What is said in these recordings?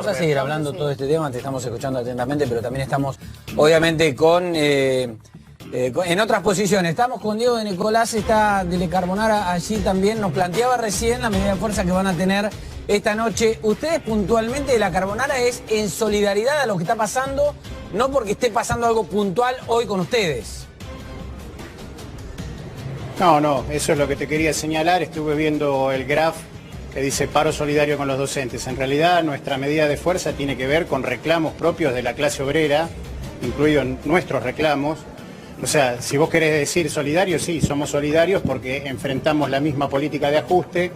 Vamos a seguir hablando todo este tema, te estamos escuchando atentamente, pero también estamos, obviamente, en otras posiciones. Estamos con Diego de Nicolás, está Dele Carbonara allí también. Nos planteaba recién la medida de fuerza que van a tener esta noche. Ustedes puntualmente de la Carbonara es en solidaridad a lo que está pasando, no porque esté pasando algo puntual hoy con ustedes. No, eso es lo que te quería señalar. Estuve viendo el graph que dice paro solidario con los docentes. En realidad nuestra medida de fuerza tiene que ver con reclamos propios de la clase obrera, incluidos nuestros reclamos. O sea, si vos querés decir solidarios, sí, somos solidarios porque enfrentamos la misma política de ajuste,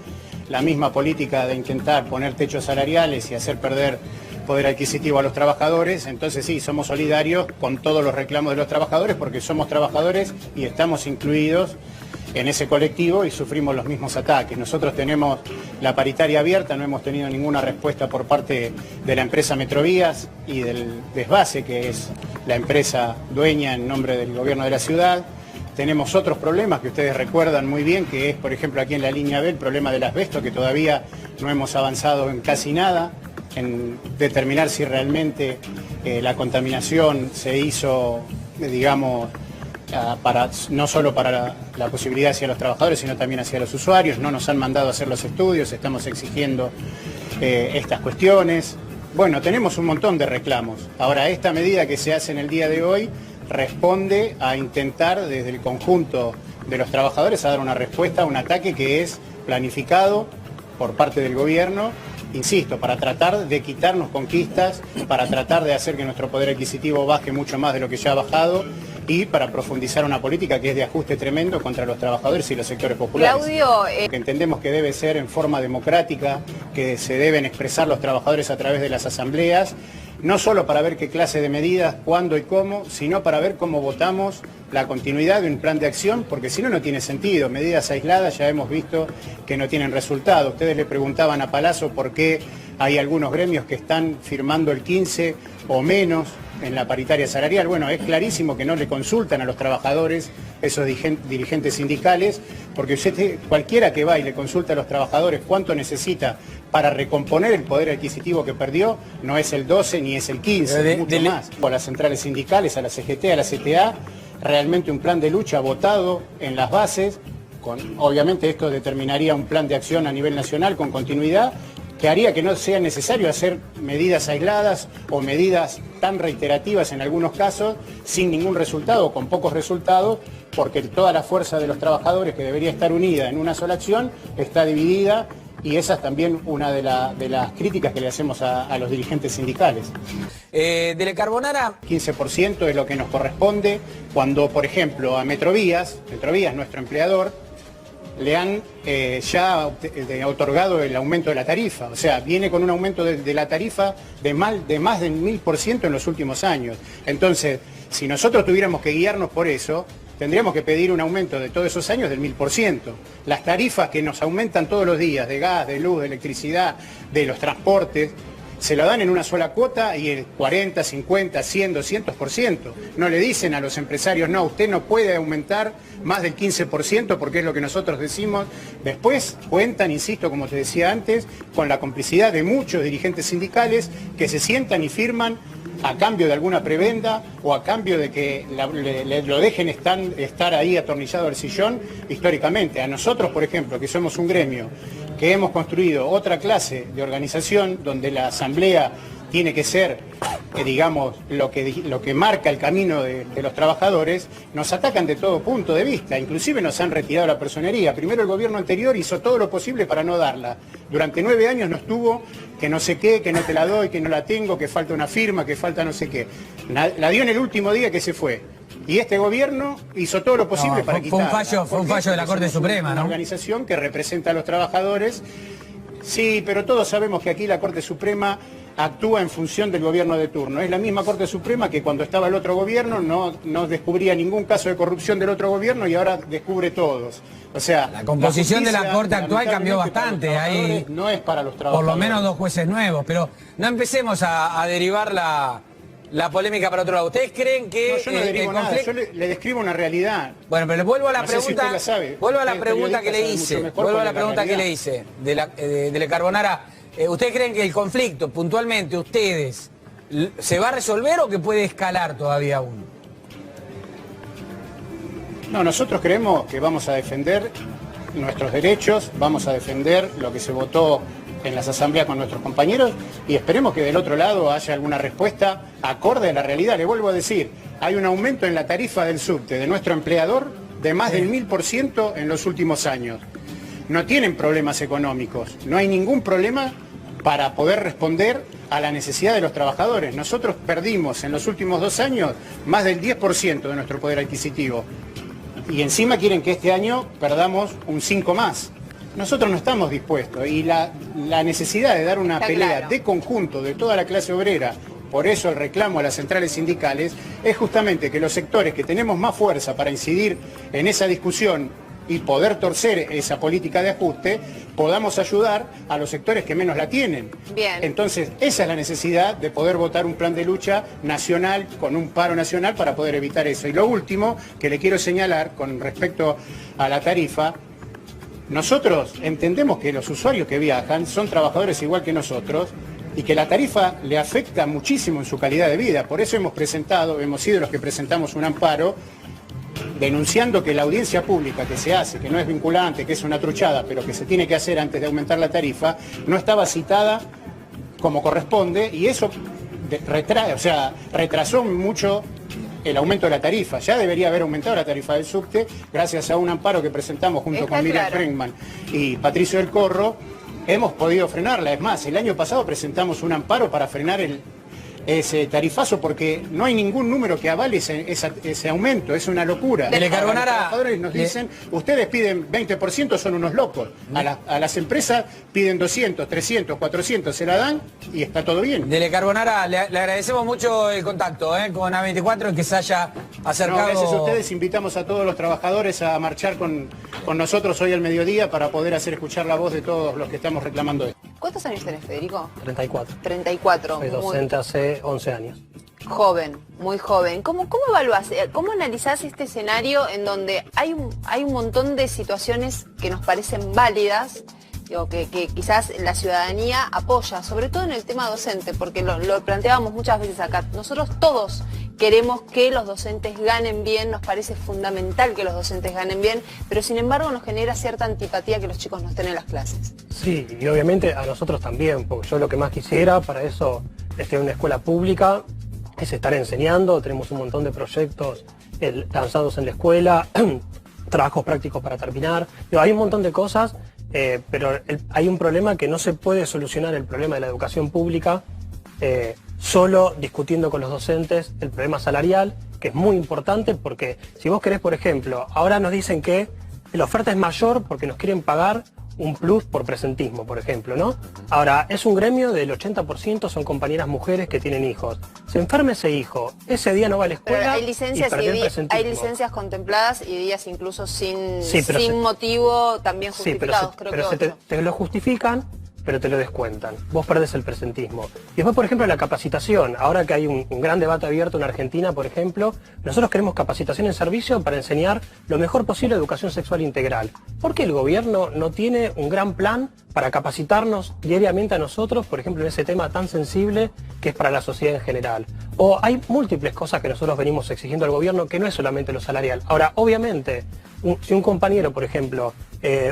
la misma política de intentar poner techos salariales y hacer perder poder adquisitivo a los trabajadores. Entonces sí, somos solidarios con todos los reclamos de los trabajadores porque somos trabajadores y estamos incluidos en ese colectivo y sufrimos los mismos ataques. Nosotros tenemos la paritaria abierta, no hemos tenido ninguna respuesta por parte de la empresa Metrovías y del Desvase, que es la empresa dueña en nombre del gobierno de la ciudad. Tenemos otros problemas que ustedes recuerdan muy bien, que es, por ejemplo, aquí en la línea B, el problema del asbesto, que todavía no hemos avanzado en casi nada, en determinar si realmente la contaminación se hizo, digamos, no solo para la posibilidad hacia los trabajadores, sino también hacia los usuarios. No nos han mandado a hacer los estudios, estamos exigiendo estas cuestiones. Bueno, tenemos un montón de reclamos. Ahora, esta medida que se hace en el día de hoy responde a intentar desde el conjunto de los trabajadores a dar una respuesta a un ataque que es planificado por parte del gobierno, insisto, para tratar de quitarnos conquistas, para tratar de hacer que nuestro poder adquisitivo baje mucho más de lo que ya ha bajado y para profundizar una política que es de ajuste tremendo contra los trabajadores y los sectores populares. Claudio, que entendemos que debe ser en forma democrática, que se deben expresar los trabajadores a través de las asambleas, no solo para ver qué clase de medidas, cuándo y cómo, sino para ver cómo votamos la continuidad de un plan de acción, porque si no, no tiene sentido. Medidas aisladas ya hemos visto que no tienen resultado. Ustedes le preguntaban a Palazzo por qué hay algunos gremios que están firmando el 15 o menos en la paritaria salarial. Bueno, es clarísimo que no le consultan a los trabajadores, esos dirigentes sindicales, porque cualquiera que va y le consulta a los trabajadores cuánto necesita para recomponer el poder adquisitivo que perdió, no es el 12 ni es el 15, mucho más. A las centrales sindicales, a la CGT, a la CTA, realmente un plan de lucha votado en las bases, obviamente esto determinaría un plan de acción a nivel nacional con continuidad, que haría que no sea necesario hacer medidas aisladas o medidas tan reiterativas en algunos casos, sin ningún resultado o con pocos resultados, porque toda la fuerza de los trabajadores, que debería estar unida en una sola acción, está dividida, y esa es también una de las críticas que le hacemos a los dirigentes sindicales. Dele Carbonara. 15% es lo que nos corresponde cuando, por ejemplo, a Metrovías, nuestro empleador, le han ya otorgado el aumento de la tarifa. O sea, viene con un aumento de la tarifa de más del 1000% en los últimos años. Entonces, si nosotros tuviéramos que guiarnos por eso, tendríamos que pedir un aumento de todos esos años del 1000%. Las tarifas que nos aumentan todos los días, de gas, de luz, de electricidad, de los transportes, se lo dan en una sola cuota y el 40, 50, 100, 200%. No le dicen a los empresarios, no, usted no puede aumentar más del 15% porque es lo que nosotros decimos. Después cuentan, insisto, como te decía antes, con la complicidad de muchos dirigentes sindicales que se sientan y firman a cambio de alguna prebenda o a cambio de que lo dejen estar ahí atornillado al sillón históricamente. A nosotros, por ejemplo, que somos un gremio, que hemos construido otra clase de organización donde la asamblea tiene que ser, digamos, lo que marca el camino de los trabajadores, nos atacan de todo punto de vista, inclusive nos han retirado la personería. Primero el gobierno anterior hizo todo lo posible para no darla. Durante 9 años nos tuvo que no sé qué, que no te la doy, que no la tengo, que falta una firma, que falta no sé qué. La dio en el último día que se fue. Y este gobierno hizo todo lo posible para quitarla. Fue un fallo de la Corte Suprema, ¿no? Una organización que representa a los trabajadores. Sí, pero todos sabemos que aquí la Corte Suprema actúa en función del gobierno de turno. Es la misma Corte Suprema que cuando estaba el otro gobierno no descubría ningún caso de corrupción del otro gobierno y ahora descubre todos. O sea, la composición de la Corte actual cambió bastante. Ahí no es para los trabajadores. Por lo menos 2 jueces nuevos, pero no empecemos a derivar la polémica para otro lado. ¿Ustedes creen que no, yo no derivo nada, yo le describo una realidad? Bueno, pero le vuelvo a la no pregunta. Sé si usted la sabe. Vuelvo a la pregunta que le hice. Vuelvo a la pregunta que le hice de Le Carbonara. ¿Ustedes creen que el conflicto, puntualmente, ustedes, se va a resolver o que puede escalar todavía aún? No, nosotros creemos que vamos a defender nuestros derechos, vamos a defender lo que se votó en las asambleas con nuestros compañeros y esperemos que del otro lado haya alguna respuesta acorde a la realidad. Le vuelvo a decir, hay un aumento en la tarifa del subte de nuestro empleador de más del 1000% en los últimos años. No tienen problemas económicos, no hay ningún problema para poder responder a la necesidad de los trabajadores. Nosotros perdimos en los últimos 2 años más del 10% de nuestro poder adquisitivo y encima quieren que este año perdamos un 5 más. Nosotros no estamos dispuestos y la necesidad de dar una pelea de conjunto de toda la clase obrera, por eso el reclamo a las centrales sindicales, es justamente que los sectores que tenemos más fuerza para incidir en esa discusión y poder torcer esa política de ajuste, podamos ayudar a los sectores que menos la tienen. Bien. Entonces, esa es la necesidad de poder votar un plan de lucha nacional, con un paro nacional para poder evitar eso. Y lo último que le quiero señalar con respecto a la tarifa, nosotros entendemos que los usuarios que viajan son trabajadores igual que nosotros y que la tarifa le afecta muchísimo en su calidad de vida. Por eso hemos sido los que presentamos un amparo denunciando que la audiencia pública que se hace, que no es vinculante, que es una truchada, pero que se tiene que hacer antes de aumentar la tarifa, no estaba citada como corresponde y eso retrasó mucho el aumento de la tarifa. Ya debería haber aumentado la tarifa del subte gracias a un amparo que presentamos junto con Miriam Frenkman y Patricio del Corro. Hemos podido frenarla. Es más, el año pasado presentamos un amparo para frenar ese tarifazo porque no hay ningún número que avale ese aumento, es una locura. Dele Carbonara, los trabajadores nos dicen, ustedes piden 20%, son unos locos. A las empresas piden 200, 300, 400, se la dan y está todo bien. Dele Carbonara, le agradecemos mucho el contacto con A24 y que se haya acercado. No, gracias a ustedes, invitamos a todos los trabajadores a marchar con nosotros hoy al mediodía para poder hacer escuchar la voz de todos los que estamos reclamando esto. ¿Cuántos años tenés, Federico? 34. 34. Soy docente hace 11 años. Joven, muy joven. ¿Cómo evaluás, cómo analizás este escenario en donde hay un montón de situaciones que nos parecen válidas, digo, que quizás la ciudadanía apoya, sobre todo en el tema docente, porque lo planteábamos muchas veces acá. Nosotros todos queremos que los docentes ganen bien, nos parece fundamental que los docentes ganen bien, pero sin embargo nos genera cierta antipatía que los chicos no estén en las clases. Sí, y obviamente a nosotros también, porque yo lo que más quisiera para eso es tener una escuela pública, es estar enseñando, tenemos un montón de proyectos lanzados en la escuela, trabajos prácticos para terminar, hay un montón de cosas, pero hay un problema que no se puede solucionar, el problema de la educación pública, solo discutiendo con los docentes el problema salarial, que es muy importante porque si vos querés, por ejemplo, ahora nos dicen que la oferta es mayor porque nos quieren pagar un plus por presentismo, por ejemplo, ¿no? Ahora, es un gremio del 80% son compañeras mujeres que tienen hijos. Se enferma ese hijo, ese día no va a la escuela. Pero hay licencias contempladas y días incluso sin motivo también justificados. Pero te lo justifican, pero te lo descuentan. Vos perdés el presentismo. Y después, por ejemplo, la capacitación. Ahora que hay un gran debate abierto en Argentina, por ejemplo, nosotros queremos capacitación en servicio para enseñar lo mejor posible educación sexual integral. ¿Por qué el gobierno no tiene un gran plan para capacitarnos diariamente a nosotros, por ejemplo, en ese tema tan sensible que es para la sociedad en general? O hay múltiples cosas que nosotros venimos exigiendo al gobierno que no es solamente lo salarial. Ahora, obviamente, si un compañero, por ejemplo,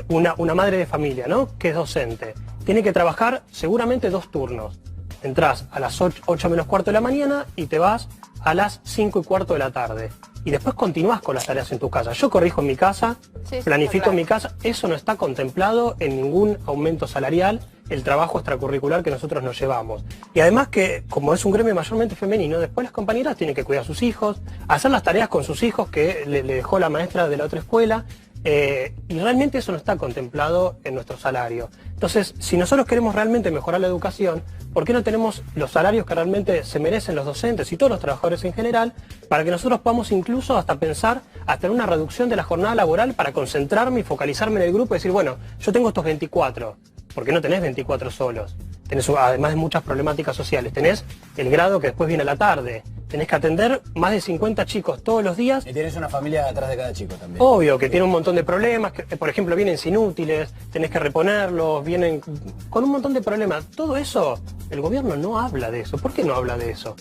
una madre de familia, ¿no?, que es docente, tiene que trabajar seguramente 2 turnos. Entrás a las 8 menos cuarto de la mañana y te vas a las 5 y cuarto de la tarde. Y después continuás con las tareas en tu casa. Yo corrijo en mi casa, planifico en mi casa. Eso no está contemplado en ningún aumento salarial, el trabajo extracurricular que nosotros nos llevamos. Y además que, como es un gremio mayormente femenino, después las compañeras tienen que cuidar a sus hijos, hacer las tareas con sus hijos que le dejó la maestra de la otra escuela. Y realmente eso no está contemplado en nuestro salario. Entonces, si nosotros queremos realmente mejorar la educación, ¿por qué no tenemos los salarios que realmente se merecen los docentes y todos los trabajadores en general, para que nosotros podamos incluso hasta pensar hasta en una reducción de la jornada laboral para concentrarme y focalizarme en el grupo y decir, bueno, yo tengo estos 24, porque no tenés 24 solos. Tenés, además de muchas problemáticas sociales, tenés el grado que después viene a la tarde, tenés que atender más de 50 chicos todos los días. Y tienes una familia atrás de cada chico también. Obvio, que tiene un montón de problemas, que, por ejemplo, vienen sin útiles, tenés que reponerlos, vienen con un montón de problemas. Todo eso, el gobierno no habla de eso. ¿Por qué no habla de eso?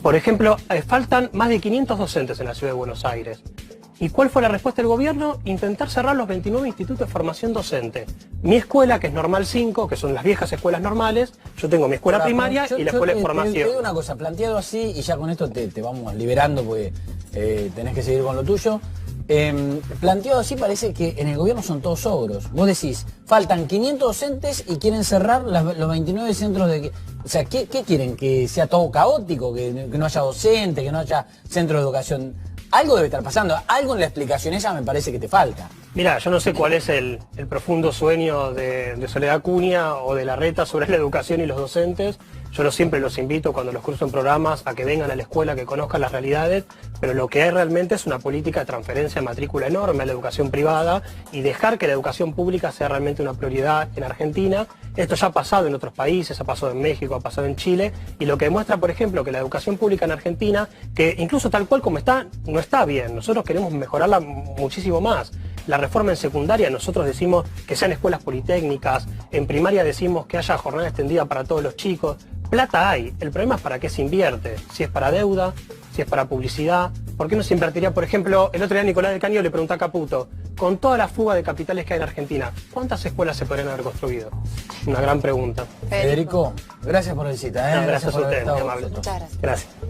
Por ejemplo, faltan más de 500 docentes en la ciudad de Buenos Aires. ¿Y cuál fue la respuesta del gobierno? Intentar cerrar los 29 institutos de formación docente. Mi escuela, que es Normal 5, que son las viejas escuelas normales, yo tengo mi escuela primaria y la escuela de formación. Te digo una cosa, planteado así, y ya con esto te vamos liberando porque tenés que seguir con lo tuyo. Planteado así parece que en el gobierno son todos ogros. Vos decís, faltan 500 docentes y quieren cerrar los 29 centros de... O sea, ¿qué quieren? ¿Que sea todo caótico? ¿Que no haya docente? ¿Que no haya centro de educación? Algo debe estar pasando, algo en la explicación esa me parece que te falta. Mirá, yo no sé cuál es el profundo sueño de Soledad Acuña o de Larreta sobre la educación y los docentes. Yo siempre los invito cuando los cruzo en programas a que vengan a la escuela, que conozcan las realidades, pero lo que hay realmente es una política de transferencia de matrícula enorme a la educación privada y dejar que la educación pública sea realmente una prioridad en Argentina. Esto ya ha pasado en otros países, ha pasado en México, ha pasado en Chile, y lo que demuestra, por ejemplo, que la educación pública en Argentina, que incluso tal cual como está, no está bien. Nosotros queremos mejorarla muchísimo más. La reforma en secundaria, nosotros decimos que sean escuelas politécnicas, en primaria decimos que haya jornada extendida para todos los chicos. Plata hay, el problema es para qué se invierte, si es para deuda, si es para publicidad. ¿Por qué no se invertiría, por ejemplo, el otro día Nicolás del Caño le preguntó a Caputo, con toda la fuga de capitales que hay en Argentina, ¿cuántas escuelas se podrían haber construido? Una gran pregunta. Federico, gracias por la visita. No, gracias a por haber ustedes, estado muy con amable. nosotros. Muchas gracias. Gracias.